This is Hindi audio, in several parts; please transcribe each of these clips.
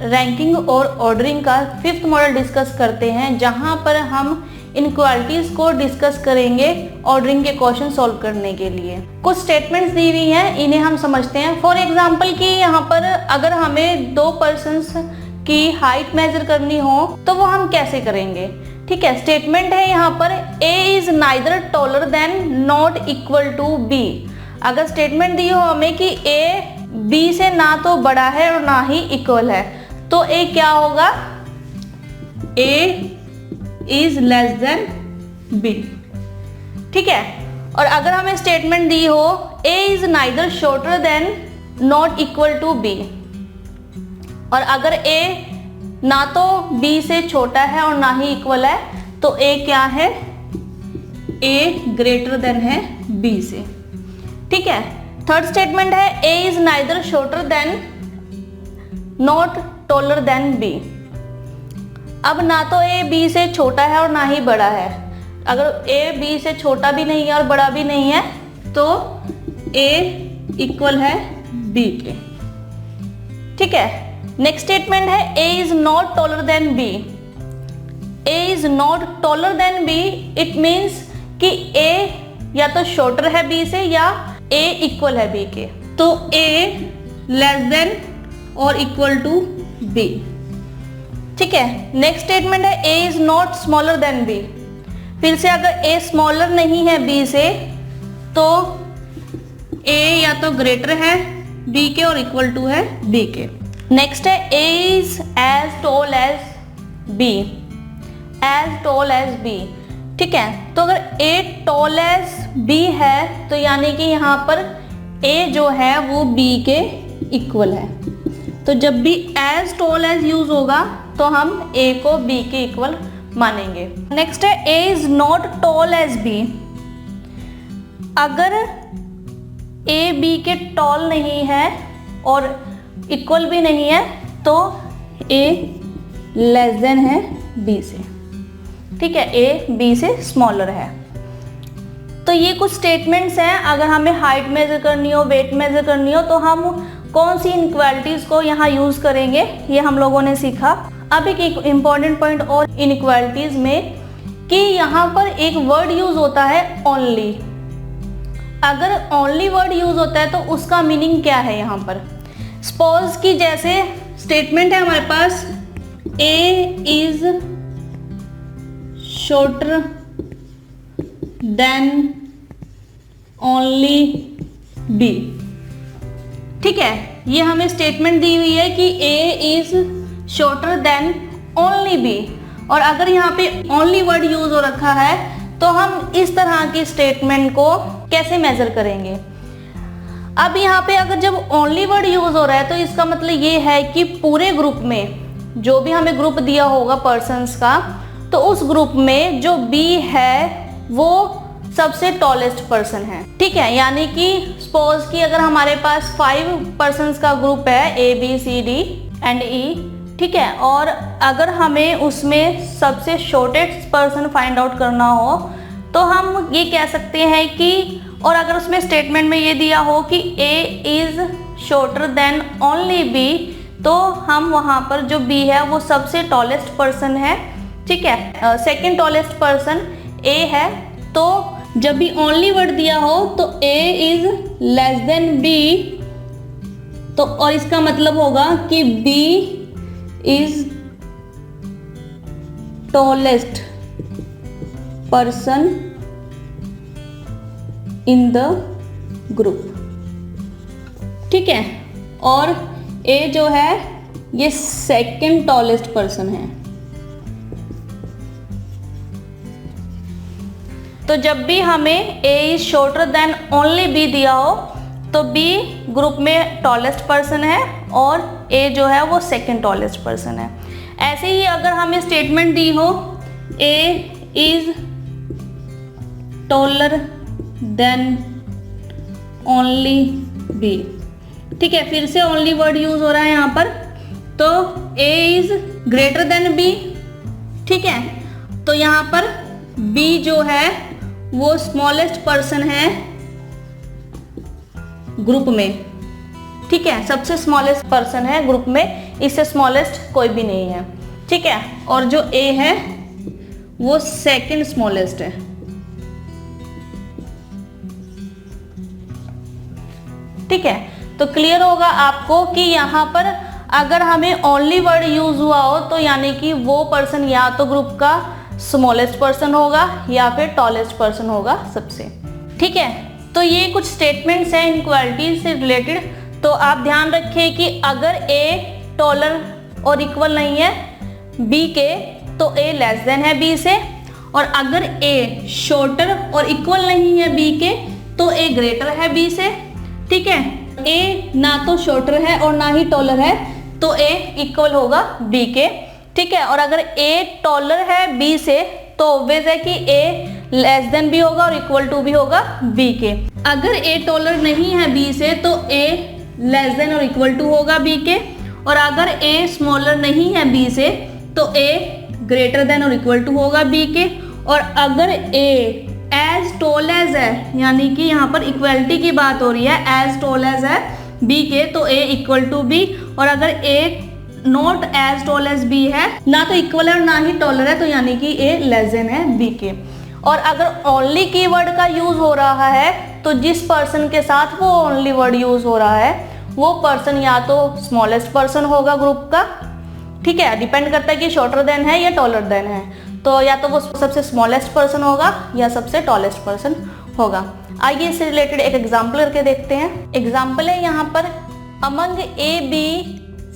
रैंकिंग और ऑर्डरिंग का फिफ्थ मॉडल डिस्कस करते हैं, जहां पर हम इनइक्वालिटीज को डिस्कस करेंगे ऑर्डरिंग के क्वेश्चन सॉल्व करने के लिए। कुछ स्टेटमेंट्स दी हुई हैं, इन्हें हम समझते हैं। फॉर एग्जांपल कि यहाँ पर अगर हमें दो पर्सन्स की हाइट मेजर करनी हो तो वो हम कैसे करेंगे। ठीक है, स्टेटमेंट है यहाँ पर A is neither taller than not equal to B। अगर स्टेटमेंट दी हो हमें कि A B से ना तो बड़ा है और ना ही इक्वल है, तो A क्या होगा, A is less than B। ठीक है, और अगर हमें स्टेटमेंट दी हो A is neither shorter than not equal to B, और अगर A ना तो B से छोटा है और ना ही इक्वल है, तो A क्या है, A ग्रेटर देन है B से। ठीक है, थर्ड स्टेटमेंट है A is neither shorter than not taller than B। अब ना तो A B से छोटा है और ना ही बड़ा है। अगर A B से छोटा भी नहीं है और बड़ा भी नहीं है, तो A इक्वल है B के। ठीक है, नेक्स्ट स्टेटमेंट है A is not taller than B। A is not taller than B, it means कि A या तो शॉर्टर है B से या A इक्वल है B के, तो A लेस देन और इक्वल टू B। ठीक है, नेक्स्ट स्टेटमेंट है A is not smaller than B। फिर से अगर A स्मॉलर नहीं है B से, तो A या तो ग्रेटर है B के और इक्वल टू है B के। नेक्स्ट है A is as tall as B, as tall as B। ठीक है, तो अगर A टॉल एज B है, तो यानी कि यहाँ पर A जो है वो B के इक्वल है। तो जब भी एज टॉल एज यूज होगा तो हम A को B के इक्वल मानेंगे। नेक्स्ट है A is not tall as B। अगर A B के टॉल नहीं है और इक्वल भी नहीं है, तो A लेस देन है B से। ठीक है, A B से स्मॉलर है। तो ये कुछ स्टेटमेंट्स हैं। अगर हमें हाइट मेजर करनी हो, वेट मेजर करनी हो, तो हम कौन सी इनइक्वालिटीज को यहाँ यूज करेंगे, ये हम लोगों ने सीखा। अब एक इम्पॉर्टेंट पॉइंट और इनइक्वालिटीज में, कि यहाँ पर एक वर्ड यूज होता है ओनली। अगर ओनली वर्ड यूज होता है तो उसका मीनिंग क्या है यहाँ पर। सपोज कि जैसे स्टेटमेंट है हमारे पास A is shorter than only B। ठीक है, ये हमें स्टेटमेंट दी हुई है कि A is shorter than only B, और अगर यहाँ पे ओनली वर्ड यूज हो रखा है, तो हम इस तरह की स्टेटमेंट को कैसे मेजर करेंगे। अब यहाँ पे अगर जब ओनली वर्ड यूज हो रहा है, तो इसका मतलब ये है कि पूरे ग्रुप में जो भी हमें ग्रुप दिया होगा पर्सन्स का, तो उस ग्रुप में जो B है वो सबसे टॉलेस्ट पर्सन है। ठीक है, यानी कि सपोज कि अगर हमारे पास 5 पर्सन्स का ग्रुप है A B C D and E। ठीक है, और अगर हमें उसमें सबसे शॉर्टेस्ट पर्सन फाइंड आउट करना हो, तो हम ये कह सकते हैं कि, और अगर उसमें स्टेटमेंट में ये दिया हो कि A is shorter than only B, तो हम वहाँ पर जो B है वो सबसे टॉलेस्ट पर्सन है। ठीक है, सेकेंड टॉलेस्ट पर्सन A है। तो जब भी ओनली वर्ड दिया हो तो A is less than B, तो और इसका मतलब होगा कि B is tallest person in the group. ठीक है, और A जो है ये सेकेंड टॉलेस्ट पर्सन है। तो जब भी हमें A is shorter than only B दिया हो, तो B ग्रुप में टॉलेस्ट पर्सन है और A जो है वो सेकेंड टॉलेस्ट पर्सन है। ऐसे ही अगर हमें स्टेटमेंट दी हो A is taller than only B। ठीक है, फिर से ओनली वर्ड यूज हो रहा है यहाँ पर, तो A is greater than B। ठीक है, तो यहाँ पर B जो है वो स्मॉलेस्ट पर्सन है ग्रुप में। ठीक है, सबसे स्मॉलेस्ट पर्सन है ग्रुप में, इससे स्मॉलेस्ट कोई भी नहीं है। ठीक है, और जो ए है वो सेकंड स्मॉलेस्ट है। ठीक है, तो क्लियर होगा आपको कि यहाँ पर अगर हमें ओनली वर्ड यूज हुआ हो तो यानी कि वो पर्सन या तो ग्रुप का स्मॉलेस्ट पर्सन होगा या फिर टॉलेस्ट पर्सन होगा सबसे। ठीक है, तो ये कुछ स्टेटमेंट्स हैं इनइक्वालिटी से रिलेटेड। तो आप ध्यान रखिए कि अगर ए टॉलर और इक्वल नहीं है बी के तो ए लेस देन है बी से, और अगर ए शॉर्टर और इक्वल नहीं है बी के तो ए ग्रेटर है बी से। ठीक है, ए ना तो शॉर्टर है और ना ही टॉलर है तो ए इक्वल होगा बी के। ठीक है, और अगर ए टॉलर है बी से तो ऑब्वियस है कि ए लेस देन बी होगा और इक्वल टू भी होगा बी के। अगर ए टॉलर नहीं है बी से तो ए लेस देन और इक्वल टू होगा बी के, और अगर ए स्मॉलर नहीं है बी से तो ए ग्रेटर देन और इक्वल टू होगा बी के, और अगर ए एज टॉल एज है, यानी कि यहाँ पर इक्वलिटी की बात हो रही है, एज टॉल एज है बी के तो ए इक्वल टू बी, और अगर A not as tall as B है, ना तो इक्वल है और ना ही टॉलर है, तो यानी कि ए लेस देन है बी के। और अगर ओनली कीवर्ड का यूज हो रहा है तो जिस पर्सन के साथ वो ओनली वर्ड यूज हो रहा है वो पर्सन या तो स्मॉलेस्ट पर्सन होगा ग्रुप का। ठीक है, डिपेंड करता है कि शॉर्टर देन है या टॉलर देन है, तो या तो वो सबसे स्मॉलेस्ट पर्सन होगा या सबसे टॉलेस्ट पर्सन होगा। आइए इससे रिलेटेड एक एग्जाम्पल करके देखते हैं। एग्जाम्पल है यहाँ पर, among A B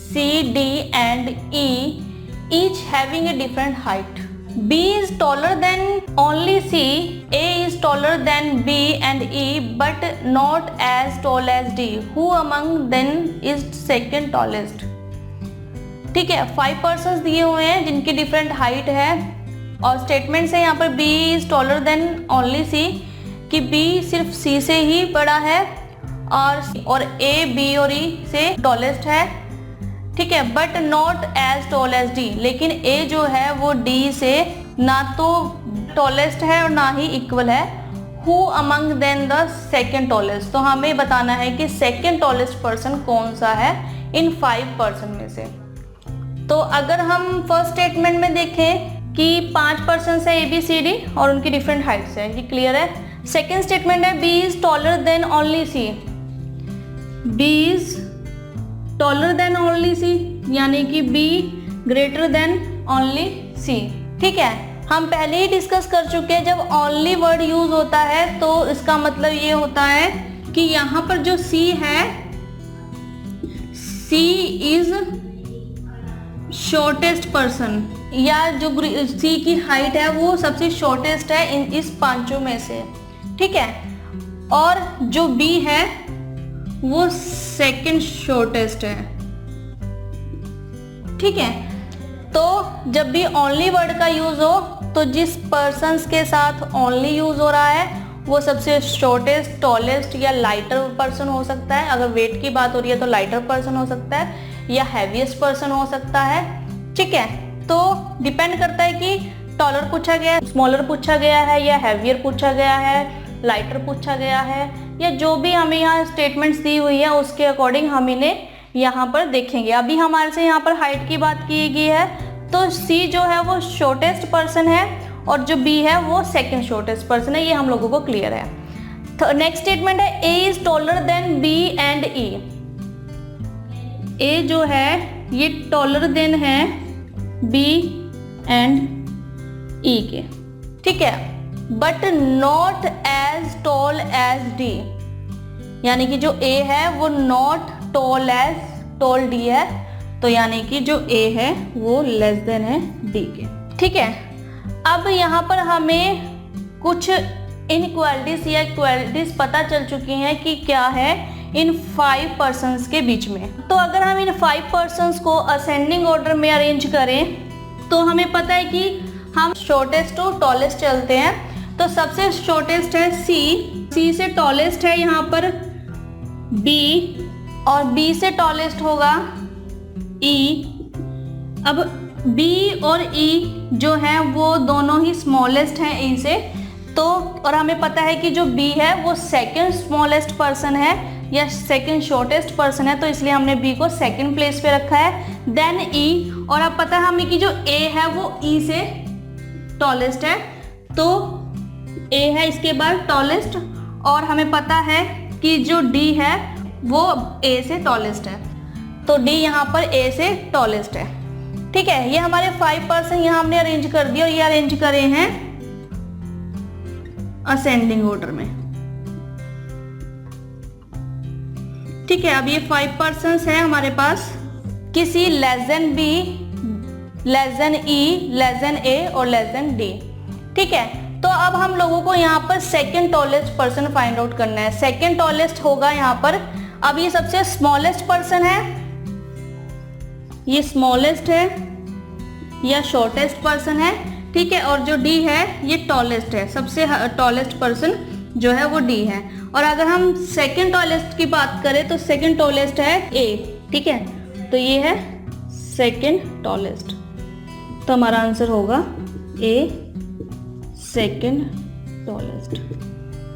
C D and E each having a different height, B is taller than only C, A is taller than B and E but not as tall as D. Who among them is second tallest? ठीक है, 5 पर्सन्स दिए हुए हैं जिनकी डिफरेंट हाइट है, और स्टेटमेंट्स है यहाँ पर B is taller than only C कि B सिर्फ C से ही बड़ा है और A, B और E से टॉलेस्ट है। ठीक है, but not as tall as D, लेकिन ए जो है वो डी से ना तो टॉलेस्ट है और ना ही इक्वल है। Who among then the second tallest, तो हमें बताना है कि सेकेंड टॉलेस्ट पर्सन कौन सा है इन 5 पर्सन में से। तो अगर हम फर्स्ट स्टेटमेंट में देखें कि 5 पर्सन है ए बी सी डी और उनकी डिफरेंट हाइट्स है, ये क्लियर है। सेकेंड स्टेटमेंट है B is taller than only C, B is taller than only C, यानी कि B greater than only C। ठीक है, हम पहले ही डिस्कस कर चुके हैं, जब ओनली वर्ड यूज होता है तो इसका मतलब ये होता है कि यहाँ पर जो C है, C इज शॉर्टेस्ट पर्सन, या जो C की हाइट है वो सबसे शॉर्टेस्ट है इस पांचों में से। ठीक है, और जो B है वो सेकंड शॉर्टेस्ट है। ठीक है, तो जब भी ओनली वर्ड का यूज हो तो जिस पर्सन्स के साथ ओनली यूज हो रहा है वो सबसे शॉर्टेस्ट, टॉलेस्ट या लाइटर पर्सन हो सकता है। अगर वेट की बात हो रही है तो लाइटर पर्सन हो सकता है या हैवीएस्ट पर्सन हो सकता है। ठीक है, तो डिपेंड करता है कि टॉलर पूछा गया है, स्मॉलर पूछा गया है, या हैवियर पूछा गया है, लाइटर पूछा गया है, या जो भी हमें यहाँ स्टेटमेंट्स दी हुई है उसके अकॉर्डिंग हम इन्हें यहाँ पर देखेंगे। अभी हमारे से यहाँ पर हाइट की बात की गई है तो C जो है वो शॉर्टेस्ट पर्सन है और जो B है वो सेकंड शॉर्टेस्ट पर्सन है, ये हम लोगों को क्लियर है। तो नेक्स्ट स्टेटमेंट है A is taller than B and E। A जो है ये टॉलर देन है B एंड E के। ठीक है, but not as tall as D, यानी कि जो A है वो not tall as tall D है, तो यानी कि जो A है वो लेस देन है D के। ठीक है, अब यहाँ पर हमें कुछ इनइक्वालिटीज या इक्वालिटीज पता चल चुकी हैं कि क्या है इन 5 पर्सन्स के बीच में। तो अगर हम इन 5 पर्सन्स को असेंडिंग ऑर्डर में अरेंज करें तो हमें पता है कि हम शॉर्टेस्ट टू टॉलेस्ट चलते हैं। तो सबसे शॉर्टेस्ट है C से टॉलेस्ट है यहाँ पर B, और B से टॉलेस्ट होगा E। अब B और E जो है वो दोनों ही स्मॉलेस्ट हैं E से, तो और हमें पता है कि जो B है वो सेकंड स्मॉलेस्ट पर्सन है, या सेकंड शॉर्टेस्ट पर्सन है, तो इसलिए हमने बी को सेकंड प्लेस पे रखा है। देन ई, और अब पता है हमें कि जो ए है वो ई से टॉलेस्ट है, तो ए है इसके बाद टॉलेस्ट, और हमें पता है कि जो डी है वो ए से टॉलेस्ट है, तो डी यहाँ पर ए से टॉलेस्ट है। ठीक है, ये हमारे 5 पर्सन यहाँ हमने अरेंज कर दिया, और ये अरेंज करे हैं असेंडिंग ऑर्डर में। ठीक है, अब ये 5 पर्सन्स हैं हमारे पास, किसी less than B, less than E, less than A और लेस देन डी। ठीक है, तो अब हम लोगों को यहाँ पर second tallest person find out करना है। सेकंड टॉलेस्ट होगा यहाँ पर, अब ये सबसे स्मॉलेस्ट पर्सन है, ये स्मॉलेस्ट है या शॉर्टेस्ट पर्सन है। ठीक है, और जो डी है ये टॉलेस्ट है, सबसे टॉलेस्ट पर्सन जो है वो डी है। और अगर हम सेकंड टॉलेस्ट की बात करें तो सेकंड टॉलेस्ट है ए। ठीक है, तो ये है सेकंड टॉलेस्ट, तो हमारा आंसर होगा ए, सेकंड टॉलेस्ट।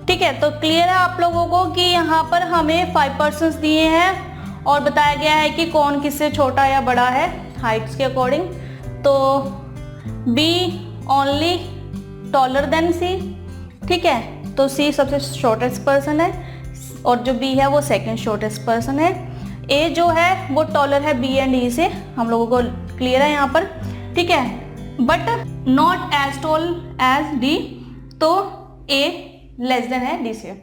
ठीक है, तो क्लियर है आप लोगों को कि यहाँ पर हमें 5 पर्सन्स दिए हैं और बताया गया है कि कौन किससे छोटा या बड़ा है हाइट्स के अकॉर्डिंग। तो बी ओनली टॉलर देन सी। ठीक है, तो सी सबसे शॉर्टेस्ट पर्सन है और जो बी है वो सेकंड शॉर्टेस्ट पर्सन है। ए जो है वो टॉलर है बी एंड ई से, हम लोगों को क्लियर है यहाँ पर। ठीक है, but not as tall as D, तो ए लेस देन है डी से।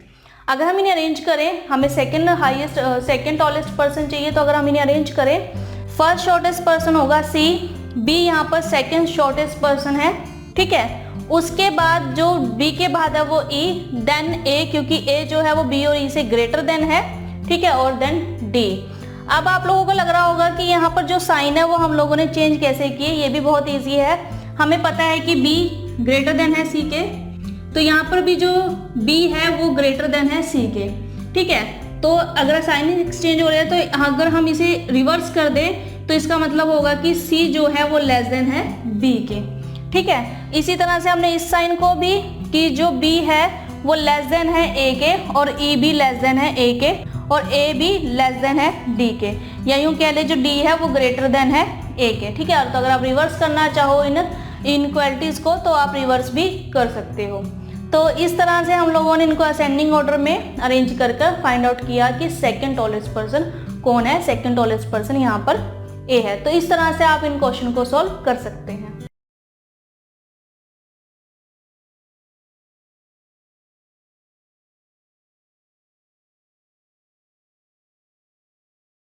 अगर हम इन्हें अरेंज करें, हमें second highest second tallest person चाहिए, तो अगर हम इन्हें अरेंज करें, फर्स्ट शॉर्टेस्ट पर्सन होगा सी, बी यहाँ पर सेकंड शॉर्टेस्ट पर्सन है। ठीक है, उसके बाद जो बी के बाद है वो ई, देन ए, क्योंकि ए जो है वो बी और ई से ग्रेटर देन है। ठीक है, और देन डी। अब आप लोगों को लग रहा होगा कि यहाँ पर जो साइन है वो हम लोगों ने चेंज कैसे किए, ये भी बहुत ईजी है। हमें पता है कि बी ग्रेटर देन है सी के, तो यहाँ पर भी जो बी है वो ग्रेटर देन है सी के। ठीक है, तो अगर साइन एक्सचेंज हो रहा है तो अगर हम इसे रिवर्स कर दें तो इसका मतलब होगा कि सी जो है वो लेस देन है बी के। ठीक है, इसी तरह से हमने इस साइन को भी कि जो बी है वो लेस देन है ए के और ई भी लेस देन है ए के और ए भी लेस देन है डी के, या यूँ कह ले जो डी है वो ग्रेटर देन है ए के। ठीक है, तो अगर आप रिवर्स करना चाहो इन इनइक्वालिटीज को तो आप रिवर्स भी कर सकते हो। तो इस तरह से हम लोगों ने इनको असेंडिंग ऑर्डर में अरेंज कर फाइंड आउट किया कि सेकंड टॉलेस्ट पर्सन कौन है। सेकंड टॉलेस्ट पर्सन यहाँ पर ए है। तो इस तरह से आप इन क्वेश्चन को सॉल्व कर सकते हैं।